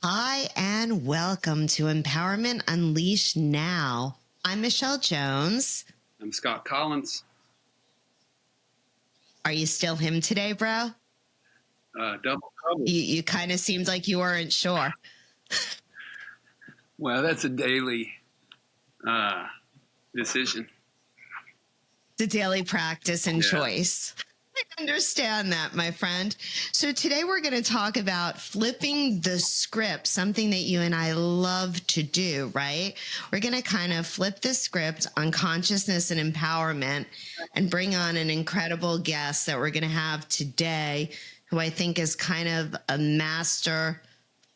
Hi, and welcome to Empowerment Unleashed Now. I'm Michelle Jones. I'm Scott Collins. Are you still him today, bro? Double trouble. You kind of seemed like you weren't sure. Well, that's a daily decision. The daily practice and choice. I understand that, my friend. So today we're going to talk about flipping the script, something that you and I love to do, right? We're going to kind of flip the script on consciousness and empowerment and bring on an incredible guest that we're going to have today, who I think is kind of a master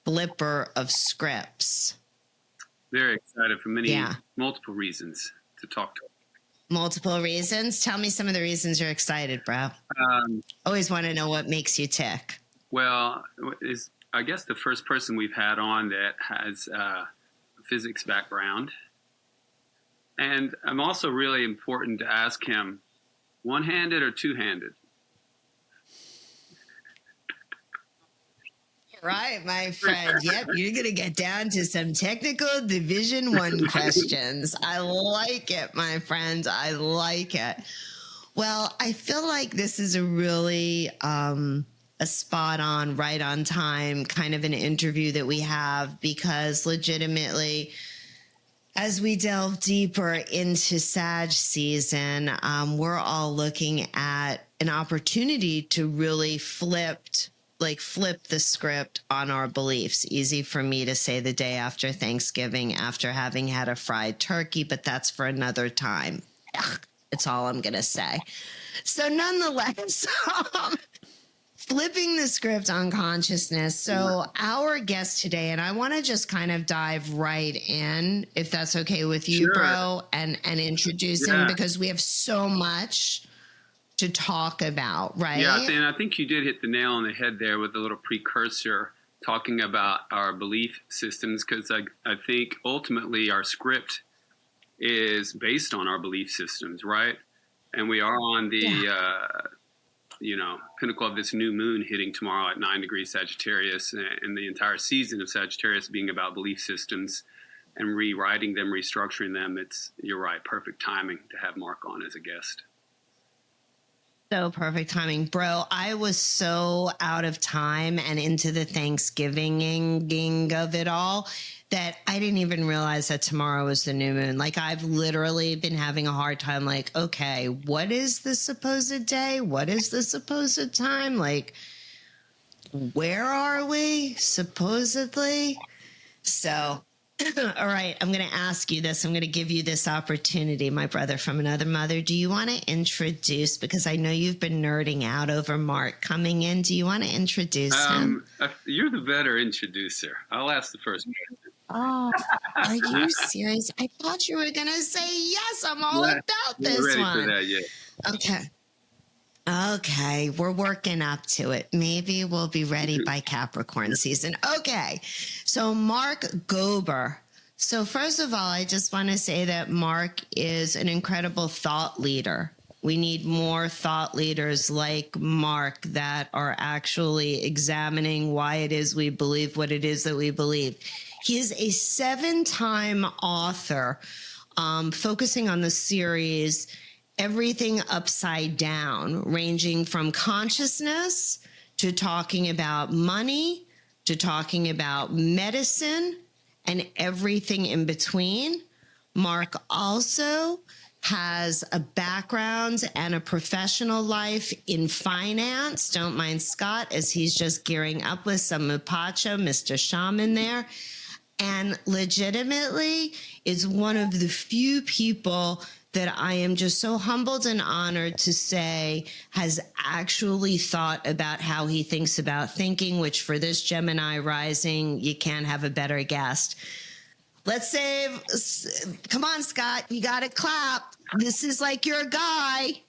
flipper of scripts. Very excited for multiple reasons to talk to. Multiple reasons. Tell me some of the reasons you're excited, bro. Always want to know what makes you tick. Well, I guess the first person we've had on that has a physics background. And I'm also really important to ask him, one-handed or two-handed? Right, my friend. Yep, you're going to get down to some technical Division 1 questions. I like it, my friend. I like it. Well, I feel like this is a really a spot on, right on time kind of an interview that we have, because legitimately, as we delve deeper into Sag season, we're all looking at an opportunity to really flip the script on our beliefs. Easy for me to say the day after Thanksgiving after having had a fried turkey, but that's for another time. It's all I'm going to say. So nonetheless, flipping the script on consciousness. So our guest today, and I want to just kind of dive right in, if that's okay with you, Sure. bro, and introduce him, because we have so much to talk about, right? Yeah, and I think you did hit the nail on the head there with a little precursor talking about our belief systems, because I think ultimately our script is based on our belief systems, right? And we are on the pinnacle of this new moon hitting tomorrow at 9 degrees Sagittarius, and the entire season of Sagittarius being about belief systems and rewriting them, restructuring them. You're right, perfect timing to have Mark on as a guest. So perfect timing, bro. I was so out of time and into the Thanksgiving of it all that I didn't even realize that tomorrow was the new moon. Like, I've literally been having a hard time. Like, okay, what is the supposed day? What is the supposed time? Like, where are we supposedly? So, all right, I'm going to ask you this. I'm going to give you this opportunity, my brother from another mother. Do you want to introduce, because I know you've been nerding out over Mark coming in. Do you want to introduce him? You're the better introducer. I'll ask the first question. Oh, are you serious? I thought you were going to say yes. I'm all about this one. Ready for that yet? Okay, we're working up to it. Maybe we'll be ready by Capricorn season. Okay, so Mark Gober. So first of all, I just want to say that Mark is an incredible thought leader. We need more thought leaders like Mark that are actually examining why it is we believe what it is that we believe. He is a 7-time author, focusing on the series Everything Upside Down, ranging from consciousness to talking about money, to talking about medicine, and everything in between. Mark also has a background and a professional life in finance. Don't mind Scott, as he's just gearing up with some Mupacho, Mr. Shaman there. And legitimately is one of the few people that I am just so humbled and honored to say has actually thought about how he thinks about thinking, which for this Gemini rising, you can't have a better guest. Let's save. Come on, Scott. You got to clap. This is like your guy.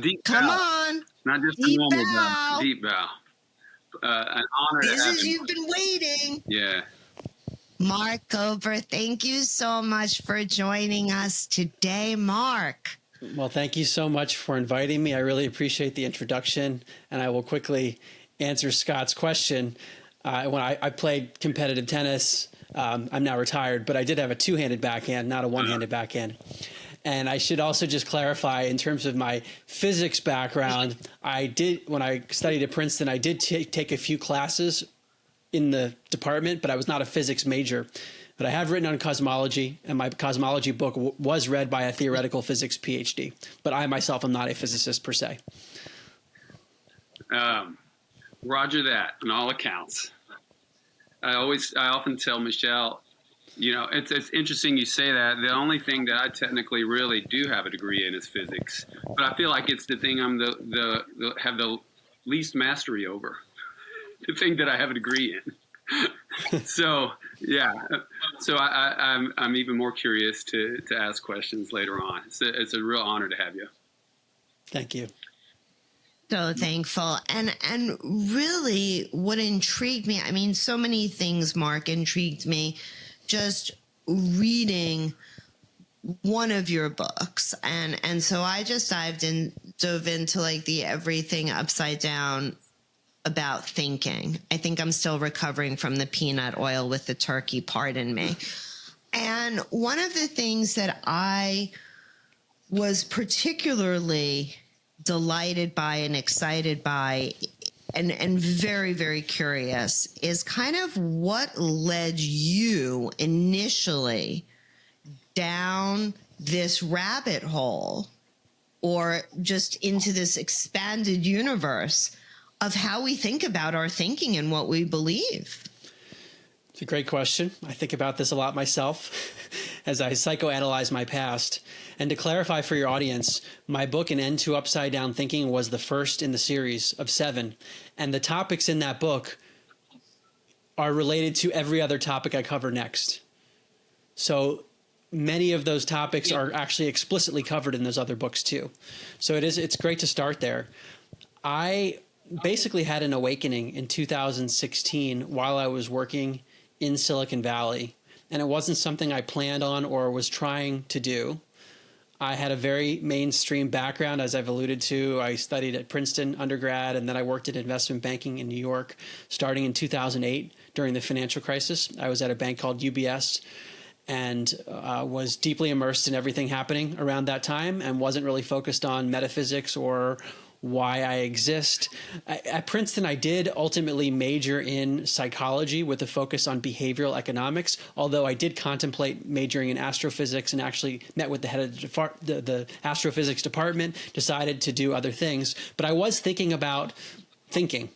Deep Come bow. on. Not just Deep a normal bow. Deep bow. An honor This to have is, him. you've been waiting. Yeah. Mark Gober, thank you so much for joining us today, Mark. Well, thank you so much for inviting me. I really appreciate the introduction, and I will quickly answer Scott's question. When I played competitive tennis, I'm now retired, but I did have a two-handed backhand, not a one-handed backhand. And I should also just clarify in terms of my physics background, when I studied at Princeton, I did take a few classes in the department, but I was not a physics major. But I have written on cosmology, and my cosmology book was read by a theoretical physics PhD. But I myself am not a physicist per se. Roger that on all accounts. I often tell Michelle, it's interesting you say that. The only thing that I technically really do have a degree in is physics, but I feel like it's the thing I'm have the least mastery over. The thing that I have a degree in. So yeah, so I'm even more curious to ask questions later on. It's a real honor to have you. Thank you. So thankful. And really what intrigued me, I mean, so many things, Mark, intrigued me just reading one of your books. And so I just dove into like the everything upside down about thinking. I think I'm still recovering from the peanut oil with the turkey, pardon me. And one of the things that I was particularly delighted by and excited by and very, very curious is kind of what led you initially down this rabbit hole or just into this expanded universe of how we think about our thinking and what we believe. It's a great question. I think about this a lot myself as I psychoanalyze my past. And to clarify for your audience, my book, An End to Upside Down Thinking, was the first in the series of 7. And the topics in that book are related to every other topic I cover next. So many of those topics are actually explicitly covered in those other books too. So it's great to start there. I basically had an awakening in 2016 while I was working in Silicon Valley. And it wasn't something I planned on or was trying to do. I had a very mainstream background, as I've alluded to. I studied at Princeton undergrad, and then I worked in investment banking in New York starting in 2008 during the financial crisis. I was at a bank called UBS and was deeply immersed in everything happening around that time and wasn't really focused on metaphysics or why I exist. At Princeton, I did ultimately major in psychology with a focus on behavioral economics, although I did contemplate majoring in astrophysics and actually met with the head of the astrophysics department, decided to do other things. But I was thinking about thinking.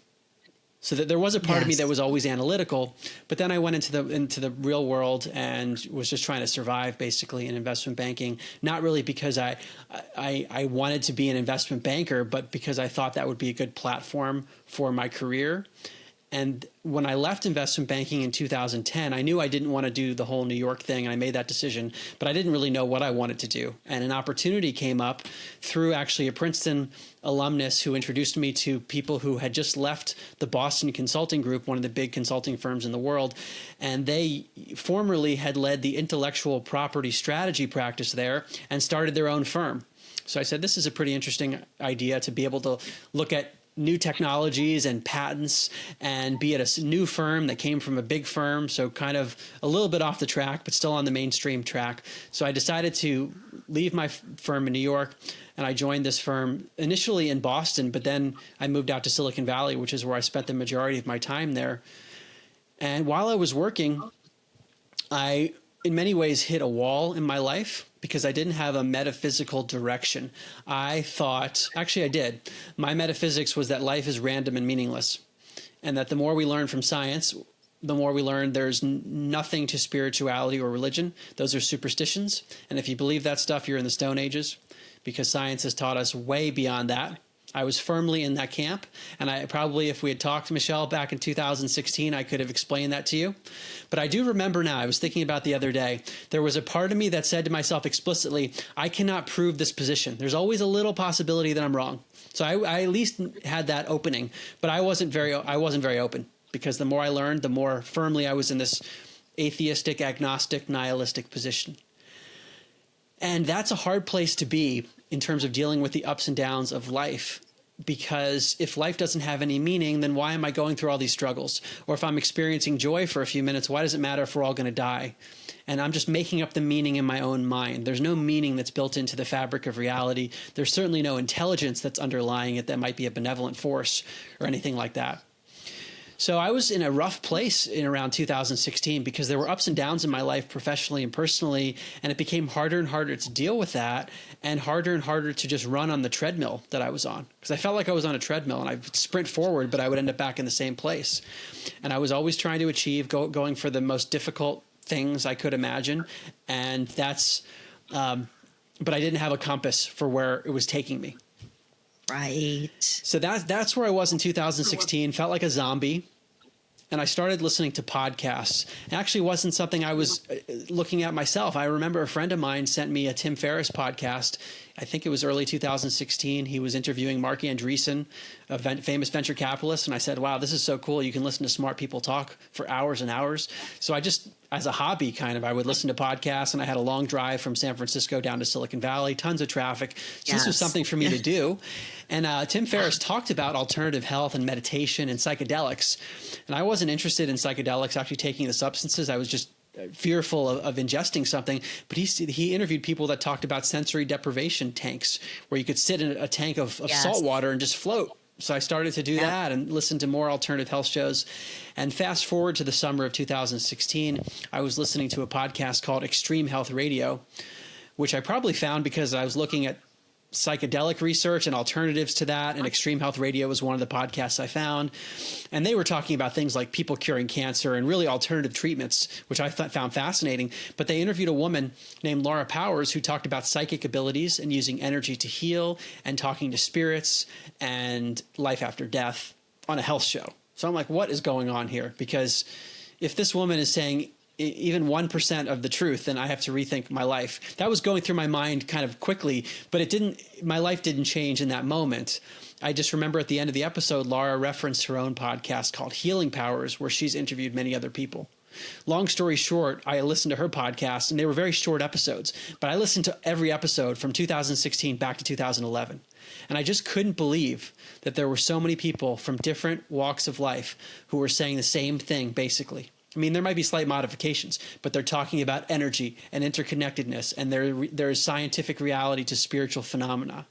So that there was a part of me that was always analytical, but then I went into the real world and was just trying to survive basically in investment banking. Not really because I wanted to be an investment banker, but because I thought that would be a good platform for my career. And when I left investment banking in 2010, I knew I didn't want to do the whole New York thing, and I made that decision, but I didn't really know what I wanted to do. And an opportunity came up through actually a Princeton alumnus who introduced me to people who had just left the Boston Consulting Group, one of the big consulting firms in the world, and they formerly had led the intellectual property strategy practice there and started their own firm. So I said, this is a pretty interesting idea to be able to look at new technologies and patents and be at a new firm that came from a big firm. So kind of a little bit off the track, but still on the mainstream track. So I decided to leave my firm in New York and I joined this firm initially in Boston, but then I moved out to Silicon Valley, which is where I spent the majority of my time there. And while I was working, I in many ways hit a wall in my life because I didn't have a metaphysical direction. I thought, actually I did. My metaphysics was that life is random and meaningless, and that the more we learn from science, the more we learn there's nothing to spirituality or religion. Those are superstitions. And if you believe that stuff, you're in the Stone Ages, because science has taught us way beyond that. I was firmly in that camp, and I probably, if we had talked to Michelle back in 2016, I could have explained that to you. But I do remember now, I was thinking about the other day, there was a part of me that said to myself explicitly, I cannot prove this position. There's always a little possibility that I'm wrong. So I at least had that opening, but I wasn't very open, because the more I learned, the more firmly I was in this atheistic, agnostic, nihilistic position. And that's a hard place to be in terms of dealing with the ups and downs of life. because if life doesn't have any meaning, then why am I going through all these struggles? Or if I'm experiencing joy for a few minutes, why does it matter if we're all going to die? And I'm just making up the meaning in my own mind. There's no meaning that's built into the fabric of reality. There's certainly no intelligence that's underlying it that might be a benevolent force or anything like that. So I was in a rough place in around 2016 because there were ups and downs in my life professionally and personally, and it became harder and harder to deal with that and harder to just run on the treadmill that I was on, because I felt like I was on a treadmill and I would sprint forward, but I would end up back in the same place. And I was always trying to achieve, going for the most difficult things I could imagine. And that's, but I didn't have a compass for where it was taking me. Right. So that's where I was in 2016, felt like a zombie. And I started listening to podcasts. It actually wasn't something I was looking at myself. I remember a friend of mine sent me a Tim Ferriss podcast. I think it was early 2016. He was interviewing Mark Andreessen, a famous venture capitalist. And I said, wow, this is so cool. You can listen to smart people talk for hours and hours. So I just, as a hobby, I would listen to podcasts, and I had a long drive from San Francisco down to Silicon Valley, tons of traffic. So This was something for me to do. And Tim Ferriss talked about alternative health and meditation and psychedelics. And I wasn't interested in psychedelics, actually taking the substances. I was just fearful of ingesting something. But he interviewed people that talked about sensory deprivation tanks, where you could sit in a tank of salt water and just float. So I started to do that and listen to more alternative health shows. And fast forward to the summer of 2016, I was listening to a podcast called Extreme Health Radio, which I probably found because I was looking at psychedelic research and alternatives to that. And Extreme Health Radio was one of the podcasts I found. And they were talking about things like people curing cancer and really alternative treatments, which I found fascinating. But they interviewed a woman named Laura Powers who talked about psychic abilities and using energy to heal and talking to spirits and life after death on a health show. So I'm like, what is going on here? Because if this woman is saying even 1% of the truth, then I have to rethink my life. That was going through my mind kind of quickly, but my life didn't change in that moment. I just remember at the end of the episode, Laura referenced her own podcast called Healing Powers, where she's interviewed many other people. Long story short, I listened to her podcast, and they were very short episodes, but I listened to every episode from 2016 back to 2011. And I just couldn't believe that there were so many people from different walks of life who were saying the same thing, basically. I mean, there might be slight modifications, but they're talking about energy and interconnectedness, and there is scientific reality to spiritual phenomena.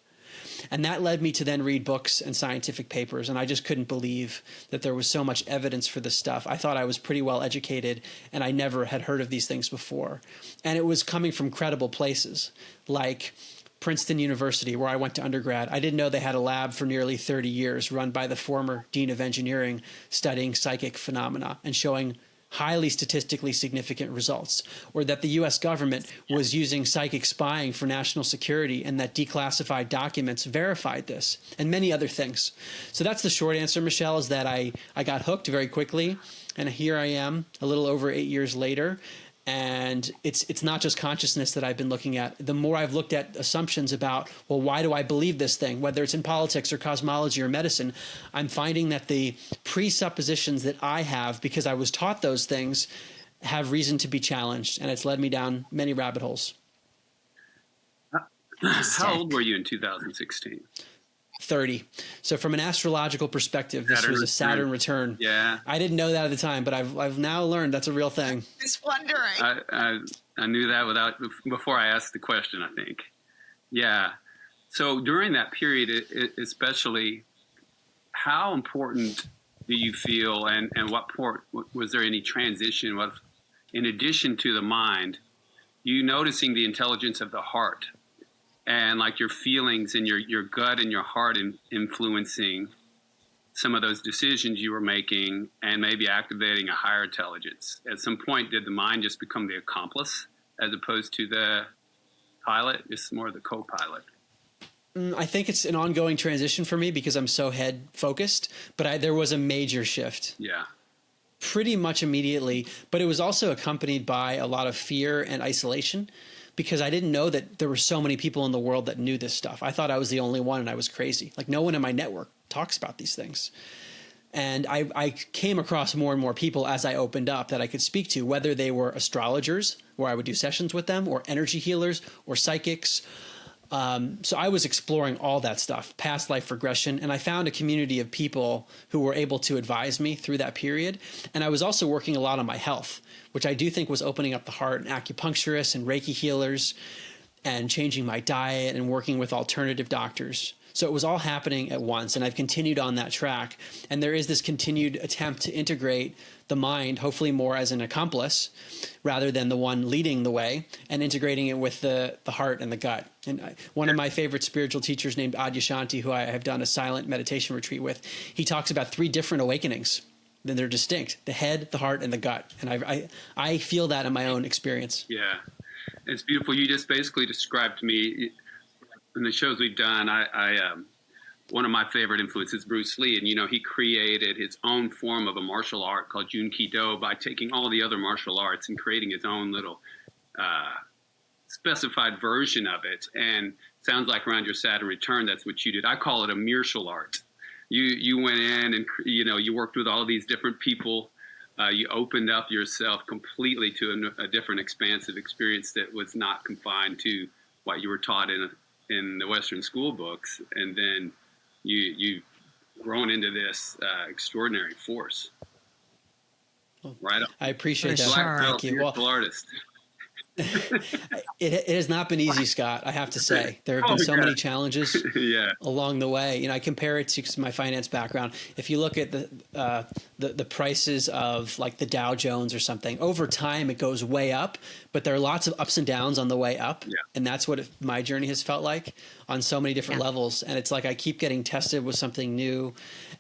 And that led me to then read books and scientific papers, and I just couldn't believe that there was so much evidence for this stuff. I thought I was pretty well educated, and I never had heard of these things before. And it was coming from credible places, like Princeton University, where I went to undergrad. I didn't know they had a lab for nearly 30 years run by the former dean of engineering, studying psychic phenomena and showing highly statistically significant results, or that the U.S. government was using psychic spying for national security and that declassified documents verified this, and many other things. So that's the short answer, Michelle, is that I got hooked very quickly, and here I am a little over 8 years later. And it's not just consciousness that I've been looking at. The more I've looked at assumptions about, well, why do I believe this thing, whether it's in politics or cosmology or medicine, I'm finding that the presuppositions that I have, because I was taught those things, have reason to be challenged. And it's led me down many rabbit holes. How old were you in 2016? 30. So from an astrological perspective, this was a Saturn return. Yeah. I didn't know that at the time, but I've now learned that's a real thing. Just wondering. I knew that before I asked the question, I think. Yeah. So during that period, especially, how important do you feel, and what was there any transition? In addition to the mind, you noticing the intelligence of the heart, and like your feelings and your gut and your heart influencing some of those decisions you were making, and maybe activating a higher intelligence. At some point, did the mind just become the accomplice as opposed to the pilot? It's more the co-pilot. I think it's an ongoing transition for me because I'm so head focused, but there was a major shift. Yeah. Pretty much immediately, but it was also accompanied by a lot of fear and isolation, because I didn't know that there were so many people in the world that knew this stuff. I thought I was the only one, and I was crazy. Like, no one in my network talks about these things. And I came across more and more people as I opened up that I could speak to, whether they were astrologers, where I would do sessions with them, or energy healers, or psychics, So I was exploring all that stuff, past life regression, and I found a community of people who were able to advise me through that period. And I was also working a lot on my health, which I do think was opening up the heart, and acupuncturists and Reiki healers, and changing my diet and working with alternative doctors. So it was all happening at once, and I've continued on that track. And there is this continued attempt to integrate the mind, hopefully more as an accomplice rather than the one leading the way, and integrating it with the heart and the gut. And one of my favorite spiritual teachers named Adyashanti, who I have done a silent meditation retreat with, he talks about 3 different awakenings. Then they're distinct: the head, the heart, and the gut. And I feel that in my own experience. Yeah, it's beautiful. You just basically described to me in the shows we've done. One of my favorite influences is Bruce Lee, and he created his own form of a martial art called Jun-Ki-Do by taking all the other martial arts and creating his own little specified version of it. And sounds like around your Saturn return, that's what you did. I call it a martial art. You went in and you worked with all these different people. You opened up yourself completely to a different expansive experience that was not confined to what you were taught in the Western school books, and then you've grown into this extraordinary force. Right. I appreciate that. Sure. Thank you. Well, artist. It has not been easy, Scott, I have to say. There have been so many challenges along the way. I compare it to my finance background. If you look at the prices of like the Dow Jones or something, over time it goes way up, but there are lots of ups and downs on the way up. Yeah. And that's what my journey has felt like on so many different levels. And it's like I keep getting tested with something new,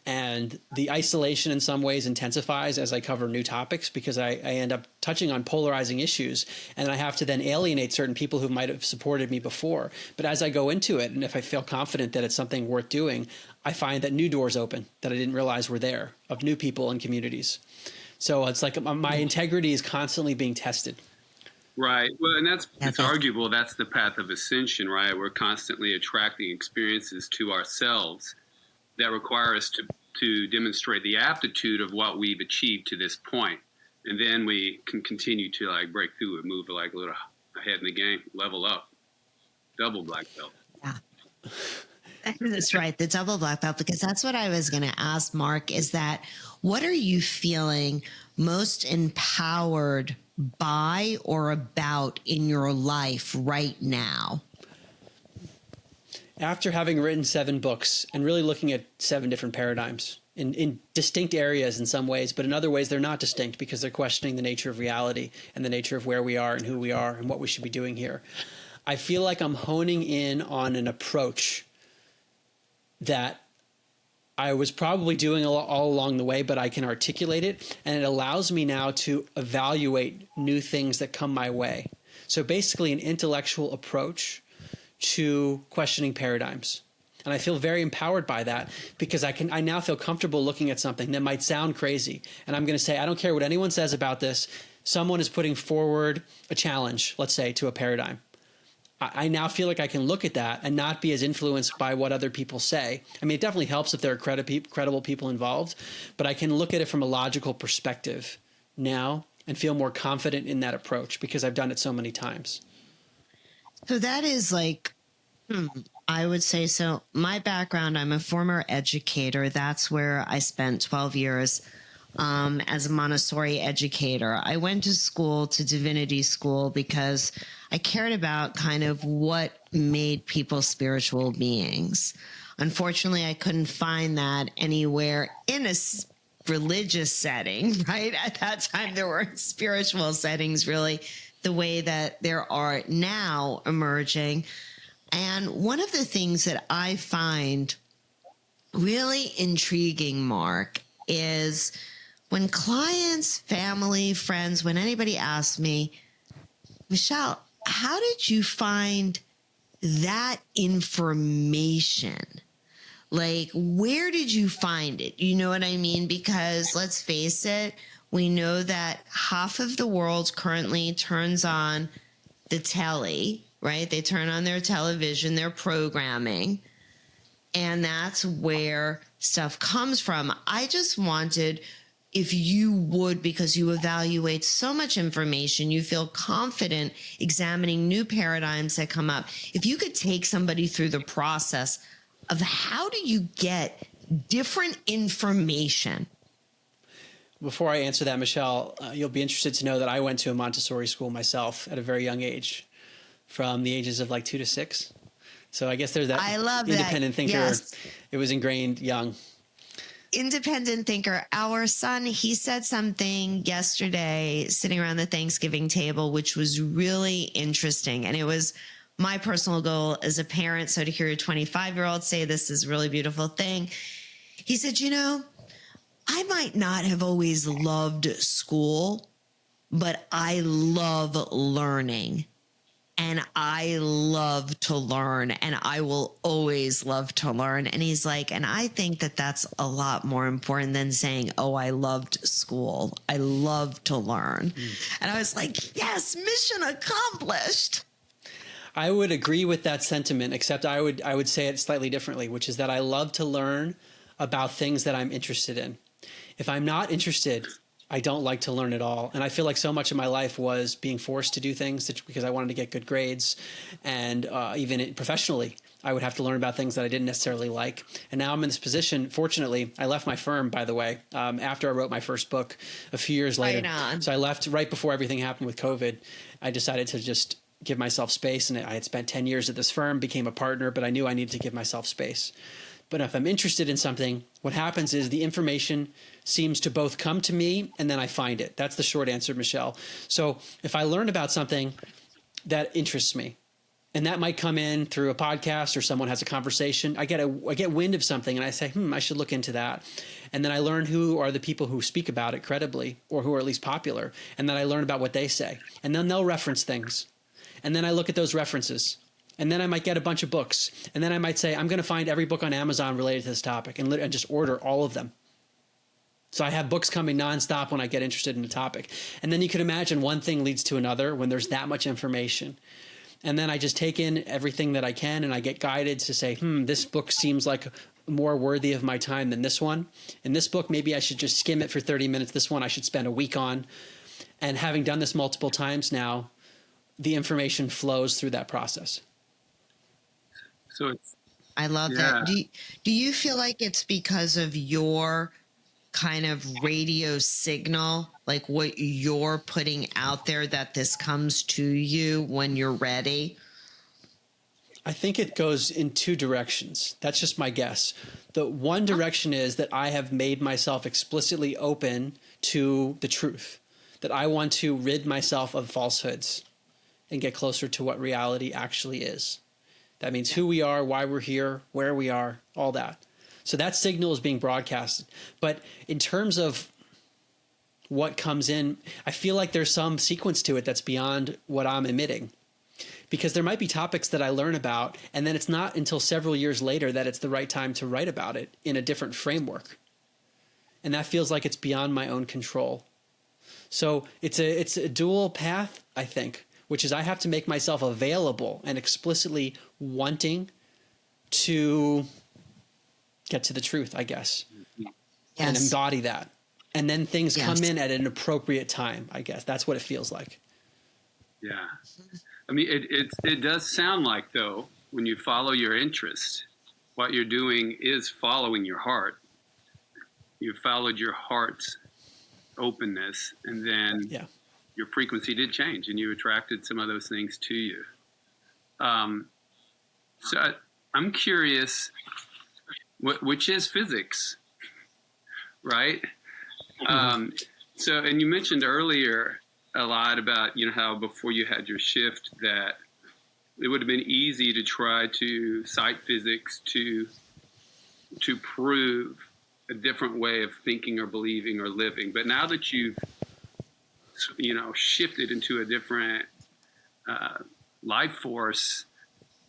and the isolation in some ways intensifies as I cover new topics, because I end up touching on polarizing issues, and I have to then alienate certain people who might have supported me before. But as I go into it, and if I feel confident that it's something worth doing, I find that new doors open that I didn't realize were there, of new people and communities. So it's like my integrity is constantly being tested. Right. Well, and it's arguable. That's the path of ascension, right? We're constantly attracting experiences to ourselves that require us to demonstrate the aptitude of what we've achieved to this point. And then we can continue to like break through and move like a little ahead in the game, level up, double black belt. Yeah. That's right. The double black belt, because that's what I was going to ask, Mark, is that what are you feeling most empowered by or about in your life right now? After having written 7 books and really looking at 7 different paradigms in distinct areas in some ways, but in other ways they're not distinct because they're questioning the nature of reality and the nature of where we are and who we are and what we should be doing here, I feel like I'm honing in on an approach that I was probably doing all along the way, but I can articulate it, and it allows me now to evaluate new things that come my way. So basically an intellectual approach to questioning paradigms. And I feel very empowered by that, because I now feel comfortable looking at something that might sound crazy. And I'm going to say, I don't care what anyone says about this. Someone is putting forward a challenge, let's say, to a paradigm. I now feel like I can look at that and not be as influenced by what other people say. I mean, it definitely helps if there are credible people involved, but I can look at it from a logical perspective now and feel more confident in that approach because I've done it so many times. So that is like, I would say, so my background, I'm a former educator. That's where I spent 12 years as a Montessori educator. I went to school, to divinity school, because I cared about kind of what made people spiritual beings. Unfortunately, I couldn't find that anywhere in a religious setting, right? At that time, there weren't spiritual settings really the way that there are now emerging. And one of the things that I find really intriguing, Mark, is when clients, family, friends, when anybody asks me, Michelle, how did you find that information? Like, where did you find it? You know what I mean? Because let's face it, we know that half of the world currently turns on the telly, right? They turn on their television, their programming, and that's where stuff comes from. I just wanted if you would, because you evaluate so much information, you feel confident examining new paradigms that come up. If you could take somebody through the process of how do you get different information? Before I answer that, Michelle, you'll be interested to know that I went to a Montessori school myself at a very young age, from the ages of like 2 to 6. So I guess there's that I love independent that. thinker. Yes. It was ingrained young. Independent thinker. Our son, he said something yesterday sitting around the Thanksgiving table, which was really interesting. And it was my personal goal as a parent. So to hear a 25-year-old say this is a really beautiful thing. He said, you know, I might not have always loved school, but I love learning. And I love to learn, and I will always love to learn. And he's like, and I think that that's a lot more important than saying, oh, I loved school. I love to learn. And I was like, yes, mission accomplished. I would agree with that sentiment, except I would say it slightly differently, which is that I love to learn about things that I'm interested in. If I'm not interested, I don't like to learn at all. And I feel like so much of my life was being forced to do things because I wanted to get good grades. And even professionally, I would have to learn about things that I didn't necessarily like. And now I'm in this position. Fortunately, I left my firm, by the way, after I wrote my first book a few years later. Right on. So I left right before everything happened with COVID. I decided to just give myself space. And I had spent 10 years at this firm, became a partner, but I knew I needed to give myself space. But if I'm interested in something, what happens is the information seems to both come to me and then I find it. That's the short answer, Michelle. So if I learn about something that interests me, and that might come in through a podcast or someone has a conversation, I get wind of something and I say, I should look into that. And then I learn who are the people who speak about it credibly or who are at least popular. And then I learn about what they say. And then they'll reference things. And then I look at those references. And then I might get a bunch of books. And then I might say, I'm going to find every book on Amazon related to this topic and just order all of them. So I have books coming nonstop when I get interested in a topic. And then you can imagine one thing leads to another when there's that much information. And then I just take in everything that I can and I get guided to say, this book seems like more worthy of my time than this one. In this book, maybe I should just skim it for 30 minutes. This one I should spend a week on. And having done this multiple times now, the information flows through that process. So it's, I love yeah. that. Do you feel like it's because of your kind of radio signal, like what you're putting out there, that this comes to you when you're ready? I think it goes in two directions. That's just my guess. The one direction is that I have made myself explicitly open to the truth, that I want to rid myself of falsehoods and get closer to what reality actually is. That means who we are, why we're here, where we are, all that. So that signal is being broadcasted. But in terms of what comes in, I feel like there's some sequence to it that's beyond what I'm emitting. Because there might be topics that I learn about, and then it's not until several years later that it's the right time to write about it in a different framework. And that feels like it's beyond my own control. So it's a dual path, I think, which is I have to make myself available and explicitly wanting to get to the truth, I guess, and embody that. And then things come in at an appropriate time, I guess. That's what it feels like. Yeah. I mean, it does sound like, though, when you follow your interest, what you're doing is following your heart. You followed your heart's openness, and then your frequency did change, and you attracted some of those things to you. So I'm curious, which is physics, right? So, and you mentioned earlier a lot about, how before you had your shift that it would have been easy to try to cite physics to prove a different way of thinking or believing or living. But now that you've, shifted into a different life force,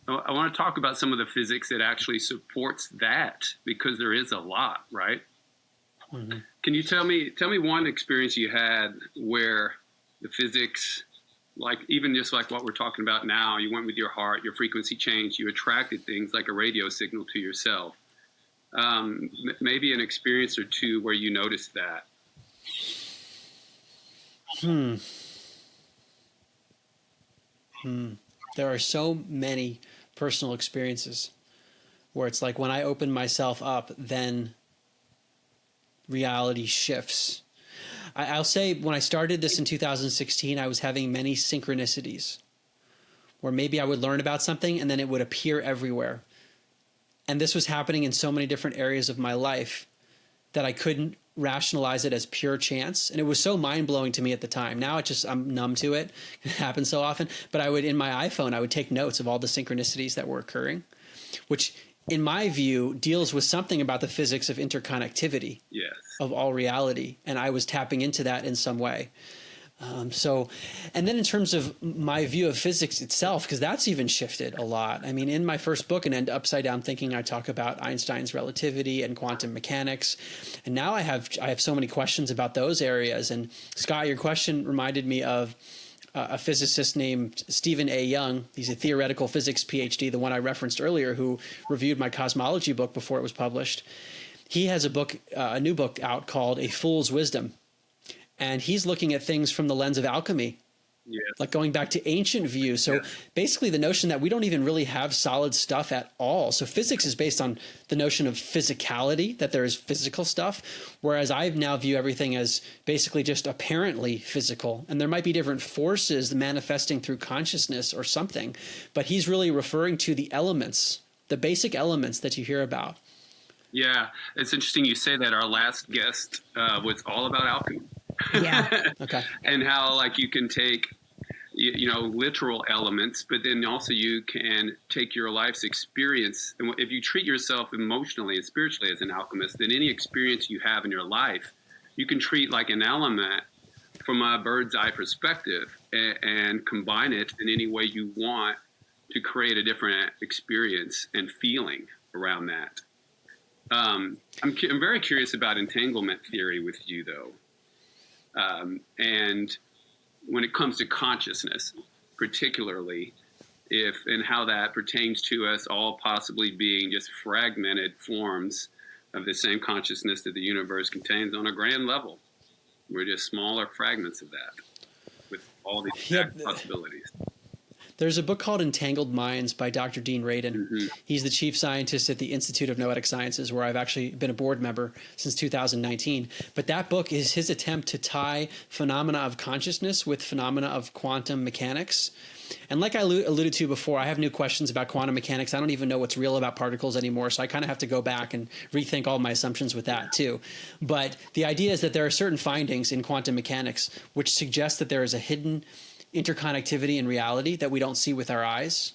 I want to talk about some of the physics that actually supports that, because there is a lot, right? Mm-hmm. Can you tell me one experience you had where the physics, like even just like what we're talking about now, you went with your heart, your frequency changed, you attracted things like a radio signal to yourself. Maybe an experience or two where you noticed that. There are so many personal experiences where it's like when I open myself up, then reality shifts. I'll say when I started this in 2016, I was having many synchronicities where maybe I would learn about something and then it would appear everywhere. And this was happening in so many different areas of my life that I couldn't rationalize it as pure chance. And it was so mind blowing to me at the time. Now I'm numb to it. It happens so often. But in my iPhone, I would take notes of all the synchronicities that were occurring, which in my view deals with something about the physics of interconnectivity of all reality. And I was tapping into that in some way. And then in terms of my view of physics itself, because that's even shifted a lot. I mean, in my first book, An End to Upside Down Thinking, I talk about Einstein's relativity and quantum mechanics. And now I have so many questions about those areas. And Scott, your question reminded me of a physicist named Stephen A. Young. He's a theoretical physics PhD, the one I referenced earlier, who reviewed my cosmology book before it was published. He has a new book out called A Fool's Wisdom. And he's looking at things from the lens of alchemy, like going back to ancient views. So basically the notion that we don't even really have solid stuff at all. So physics is based on the notion of physicality, that there is physical stuff, whereas I now view everything as basically just apparently physical. And there might be different forces manifesting through consciousness or something, but he's really referring to the elements, the basic elements that you hear about. Yeah, it's interesting you say that. Our last guest was all about alchemy. Yeah. Okay. And how like you can take, literal elements, but then also you can take your life's experience. And if you treat yourself emotionally and spiritually as an alchemist, then any experience you have in your life, you can treat like an element from a bird's eye perspective and combine it in any way you want to create a different experience and feeling around that. I'm very curious about entanglement theory with you, though. And when it comes to consciousness, particularly, and how that pertains to us all possibly being just fragmented forms of the same consciousness that the universe contains on a grand level. We're just smaller fragments of that with all these possibilities. There's a book called Entangled Minds by Dr. Dean Radin. Mm-hmm. He's the chief scientist at the Institute of Noetic Sciences, where I've actually been a board member since 2019. But that book is his attempt to tie phenomena of consciousness with phenomena of quantum mechanics. And like I alluded to before, I have new questions about quantum mechanics. I don't even know what's real about particles anymore, so I kind of have to go back and rethink all my assumptions with that too. But the idea is that there are certain findings in quantum mechanics which suggest that there is a hidden interconnectivity in reality that we don't see with our eyes.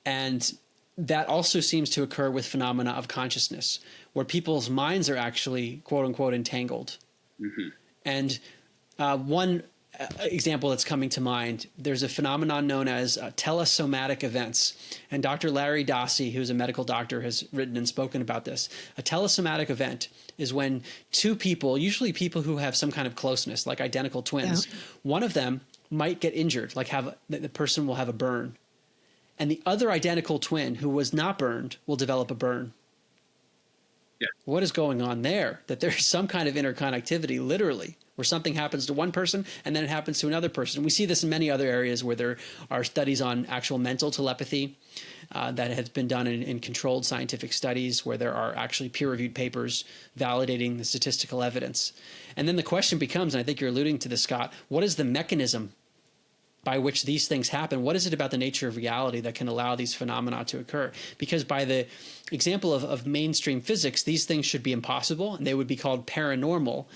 And that also seems to occur with phenomena of consciousness, where people's minds are actually, quote unquote, entangled. Mm-hmm. And one example that's coming to mind, there's a phenomenon known as telesomatic events. And Dr. Larry Dossey, who's a medical doctor, has written and spoken about this. A telesomatic event is when two people, usually people who have some kind of closeness, like identical twins, one of them might get injured, like the person will have a burn. And the other identical twin who was not burned will develop a burn. Yeah. What is going on there? That there's some kind of interconnectivity, literally, where something happens to one person and then it happens to another person. We see this in many other areas where there are studies on actual mental telepathy that has been done in controlled scientific studies, where there are actually peer-reviewed papers validating the statistical evidence. And then the question becomes, and I think you're alluding to this, Scott, what is the mechanism by which these things happen? What is it about the nature of reality that can allow these phenomena to occur? Because by the example of mainstream physics, these things should be impossible, and they would be called paranormal,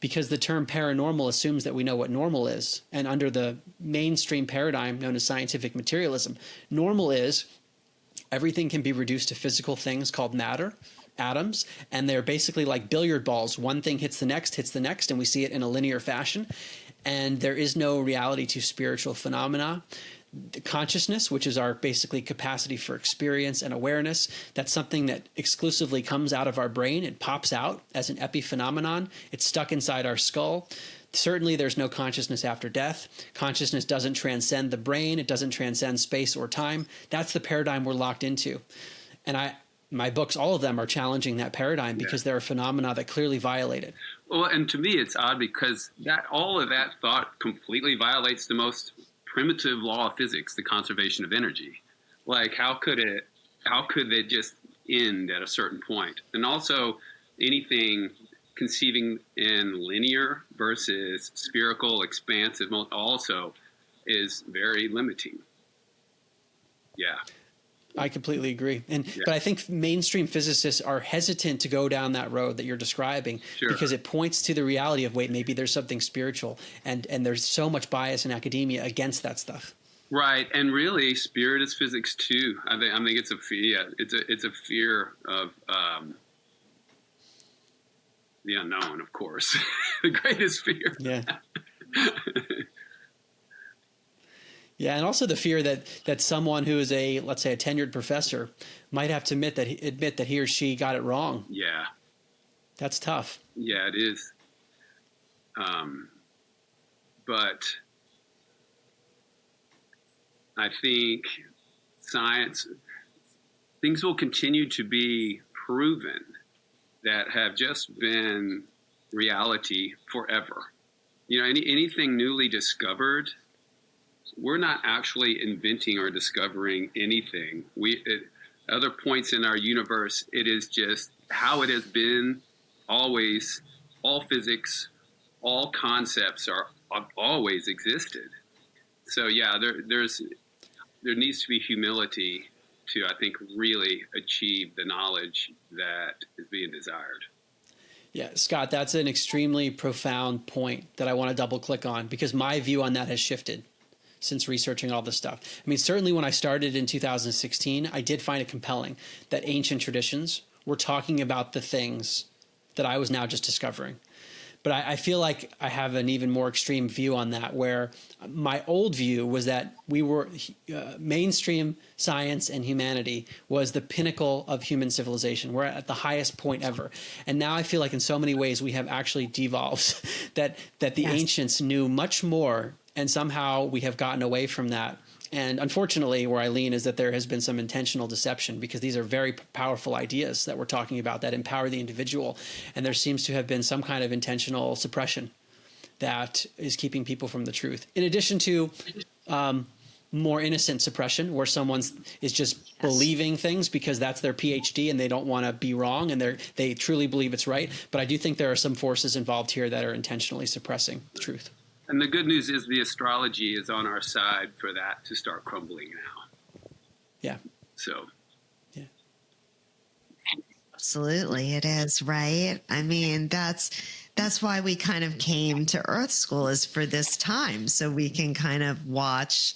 because the term paranormal assumes that we know what normal is. And under the mainstream paradigm known as scientific materialism, normal is everything can be reduced to physical things called matter, atoms, and they're basically like billiard balls. One thing hits the next, and we see it in a linear fashion. And there is no reality to spiritual phenomena. The consciousness, which is our basically capacity for experience and awareness, that's something that exclusively comes out of our brain. It pops out as an epiphenomenon. It's stuck inside our skull. Certainly there's no consciousness after death. Consciousness doesn't transcend the brain. It doesn't transcend space or time. That's the paradigm we're locked into. And my books, all of them are challenging that paradigm because there are phenomena that clearly violate it. Well, and to me, it's odd because that all of that thought completely violates the most primitive law of physics, the conservation of energy. Like, how could it just end at a certain point? And also, anything conceiving in linear versus spherical, expansive, also is very limiting. Yeah. I completely agree. But I think mainstream physicists are hesitant to go down that road that you're describing because it points to the reality of, wait, maybe there's something spiritual, and there's so much bias in academia against that stuff. Right. And really, spirit is physics too. I think it's a fear. It's a fear of the unknown, of course. The greatest fear. Yeah. Yeah, and also the fear that someone who is let's say a tenured professor might have to admit that he or she got it wrong. Yeah. That's tough. Yeah, it is. But I think things will continue to be proven that have just been reality forever. Anything newly discovered, we're not actually inventing or discovering anything. At other points in our universe, it is just how it has been always. All physics, all concepts have always existed. So yeah, there needs to be humility to, I think, really achieve the knowledge that is being desired. Yeah, Scott, that's an extremely profound point that I want to double click on, because my view on that has shifted since researching all this stuff. I mean, certainly when I started in 2016, I did find it compelling that ancient traditions were talking about the things that I was now just discovering. But I feel like I have an even more extreme view on that, where my old view was that we were mainstream science and humanity was the pinnacle of human civilization. We're at the highest point ever. And now I feel like in so many ways we have actually devolved, that the ancients knew much more, and somehow we have gotten away from that. And unfortunately, where I lean is that there has been some intentional deception, because these are very powerful ideas that we're talking about that empower the individual. And there seems to have been some kind of intentional suppression that is keeping people from the truth. In addition to more innocent suppression, where someone is just believing things because that's their PhD and they don't want to be wrong and they truly believe it's right. But I do think there are some forces involved here that are intentionally suppressing the truth. And the good news is the astrology is on our side for that to start crumbling now. Yeah. So. Yeah. Absolutely, it is, right? I mean, that's why we kind of came to Earth School, is for this time, so we can kind of watch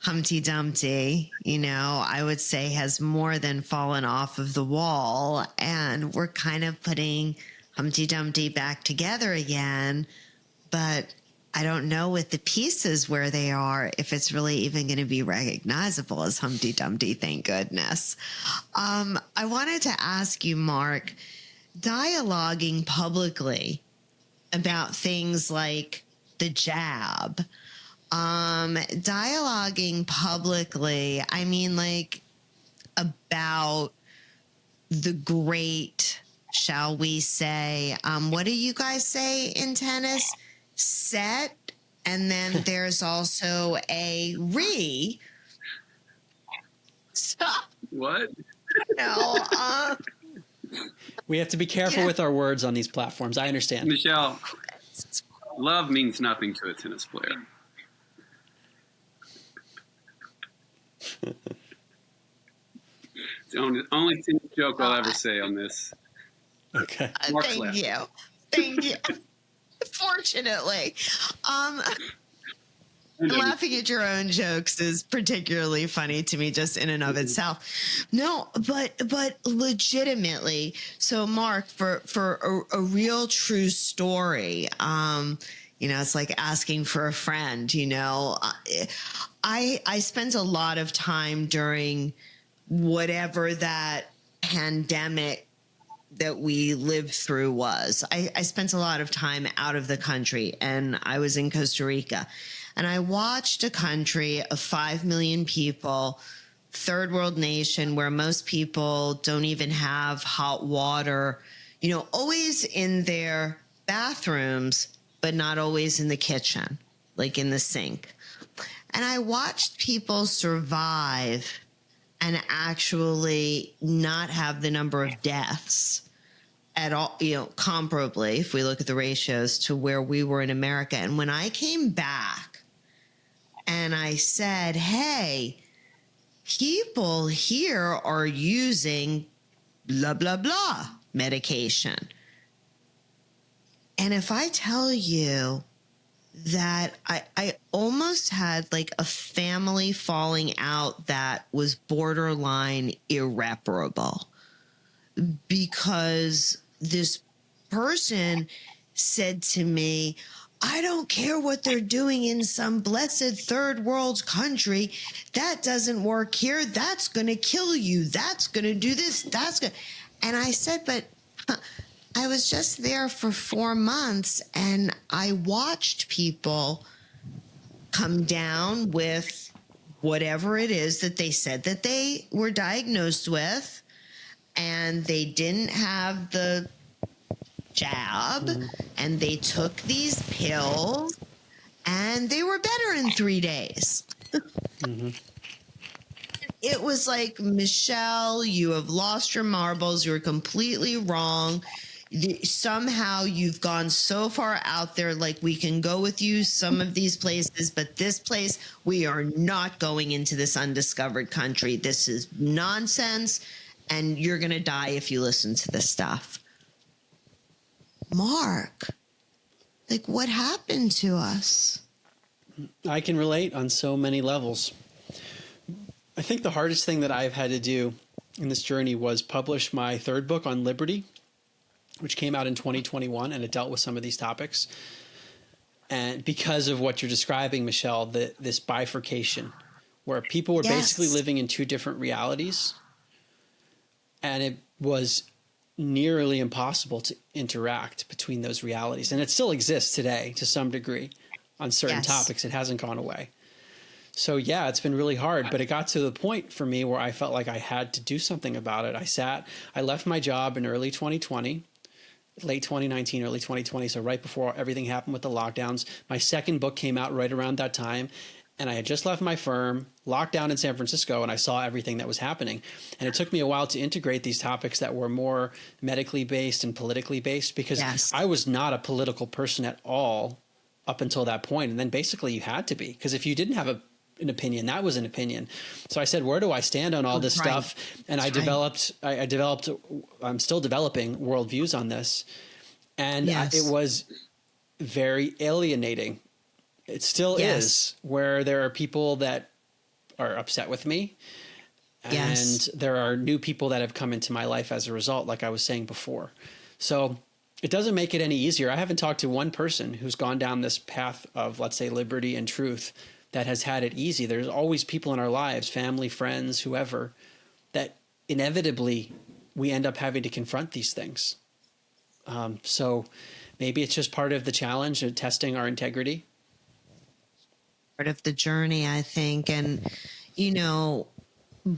Humpty Dumpty, I would say has more than fallen off of the wall, and we're kind of putting Humpty Dumpty back together again, but I don't know with the pieces where they are, if it's really even going to be recognizable as Humpty Dumpty, thank goodness. I wanted to ask you, Mark, dialoguing publicly about things like the jab, dialoguing publicly, I mean, like, about the great, shall we say, what do you guys say in tennis? Set, and then there's also a re. Stop. What? No. We have to be careful with our words on these platforms. I understand. Michelle, love means nothing to a tennis player. It's the only tennis joke I'll ever say on this. Okay. Thank you. Thank you. Fortunately. Laughing at your own jokes is particularly funny to me just in and of itself. No, but legitimately. So Mark, for a real true story, it's like asking for a friend, I spent a lot of time during whatever that pandemic that we lived through was. I spent a lot of time out of the country, and I was in Costa Rica, and I watched a country of 5 million people third world nation where most people don't even have hot water, always in their bathrooms, but not always in the kitchen, like in the sink. And I watched people survive and actually not have the number of deaths at all, comparably, if we look at the ratios to where we were in America. And when I came back and I said, hey, people here are using blah, blah, blah medication. And if I tell you that I almost had like a family falling out that was borderline irreparable, because this person said to me, I don't care what they're doing in some blessed third world country. That doesn't work here. That's going to kill you. That's going to do this. That's going. And I said, but I was just there for 4 months and I watched people come down with whatever it is that they said that they were diagnosed with, and they didn't have the jab, and they took these pills and they were better in 3 days. It was like, Michelle, you have lost your marbles. You're completely wrong. Somehow you've gone so far out there, like, we can go with you some of these places, but this place, we are not going into this undiscovered country. This is nonsense, and you're going to die if you listen to this stuff. Mark, like, what happened to us? I can relate on so many levels. I think the hardest thing that I've had to do in this journey was publish my third book on liberty, which came out in 2021, and it dealt with some of these topics. And because of what you're describing, Michelle, this bifurcation where people were basically living in two different realities, and it was nearly impossible to interact between those realities. And it still exists today to some degree on certain topics. It hasn't gone away. So yeah, it's been really hard, but it got to the point for me where I felt like I had to do something about it. I left my job in early 2020, late 2019, early 2020. So right before everything happened with the lockdowns. My second book came out right around that time. And I had just left my firm, locked down in San Francisco, and I saw everything that was happening. And it took me a while to integrate these topics that were more medically based and politically based, because I was not a political person at all up until that point. And then basically you had to be, because if you didn't have an opinion, that was an opinion. So I said, where do I stand on all this stuff? And I developed, I'm still developing worldviews on this. And it was very alienating. It still is, where there are people that are upset with me, and there are new people that have come into my life as a result, like I was saying before. So it doesn't make it any easier. I haven't talked to one person who's gone down this path of, let's say, liberty and truth that has had it easy. There's always people in our lives, family, friends, whoever, that inevitably we end up having to confront these things. So maybe it's just part of the challenge of testing our integrity. Part of the journey, I think. And,